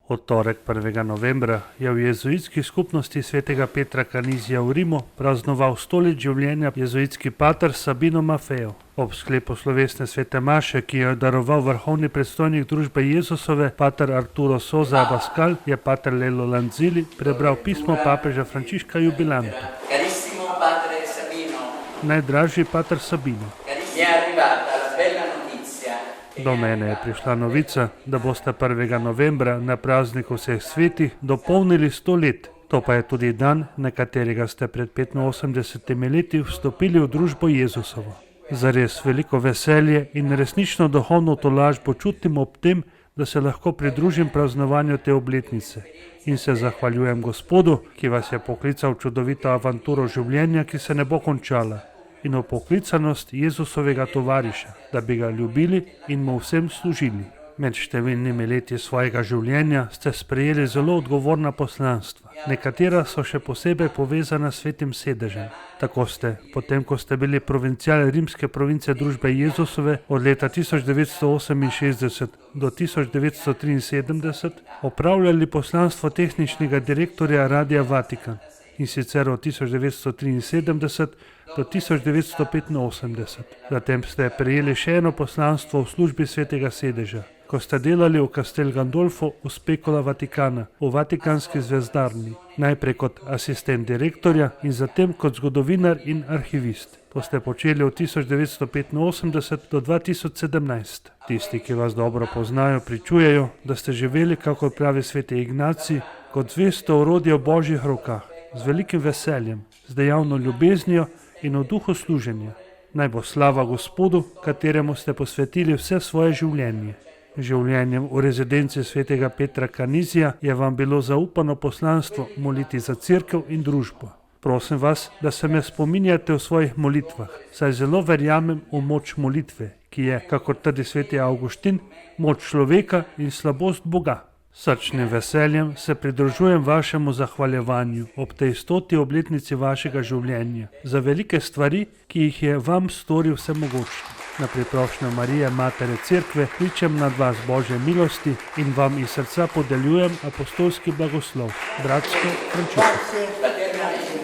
V torek 1. novembra je v jezuitski skupnosti svetega Petra Canizija v Rimu praznoval 100 let življenja jezuitski pater Sabino Maffeo. Ob sklepu slovesne svete maše, ki jo je daroval vrhovni predstojnik družbe Jezusove, pater Arturo Sosa Abascal, je pater Lello Lanzilli prebral pismo papeža Frančiška Jubilantu. Carissimo padre Sabino, Najdražji pater Sabino, mi è arrivata la bella notizia do mene je prišla novica, da boste 1. novembra na prazniku vseh svetih dopolnili 100 let. To pa je tudi dan, na katerega ste pred 85 leti vstopili v družbo Jezusovo. Zares veliko veselje in resnično duhovno tolažbo čutim ob tem, da se lahko pridružim praznovanju te obletnice in se zahvaljujem Gospodu, ki vas je poklical v čudovito avanturo življenja, ki se ne bo končala, in v poklicanost Jezusovega tovariša, da bi ga ljubili in mu vsem služili. Med številnimi leti svojega življenja ste sprejeli zelo odgovorna poslanstva. Nekatera so še posebej povezana s svetim sedežem. Tako ste, potem ko ste bili provincial rimske province družbe Jezusove od leta 1968 do 1973, opravljali poslanstvo tehničnega direktorja Radia Vatikan, in sicer od 1973 do 1985. Zatem ste prejeli še eno poslanstvo v službi svetega sedeža, ko ste delali v Castel Gandolfo v Specola Vaticana, v Vatikanski zvezdarni, najprej kot asistent direktorja in zatem kot zgodovinar in arhivist. To ste počeli od 1985 do 2017. Tisti, ki vas dobro poznajo, pričujejo, da ste živeli, kako pravi sveti Ignacij, kot zvesto orodje v Božjih rokah, z velikim veseljem, z dejavno ljubeznijo in v duhu služenja. Naj bo slava Gospodu, kateremu ste posvetili vse svoje življenje. Življenjem v rezidenci svetega Petra Canizija je vam bilo zaupano poslanstvo moliti za cerkev in družbo. Prosim vas, da se me spominjate v svojih molitvah, saj zelo verjamem v moč molitve, ki je, kakor trdi sveti Avguštin, moč človeka in slabost Boga. Srčnim veseljem se pridružujem vašemu zahvaljevanju ob tej 100. obletnici vašega življenja za velike stvari, ki jih je vam storil vsemogočni. Na priprošnjo Marije, Matere Cerkve, kličem nad vas Božje milosti in vam iz srca podeljujem apostolski blagoslov. Bratsko Frančišek.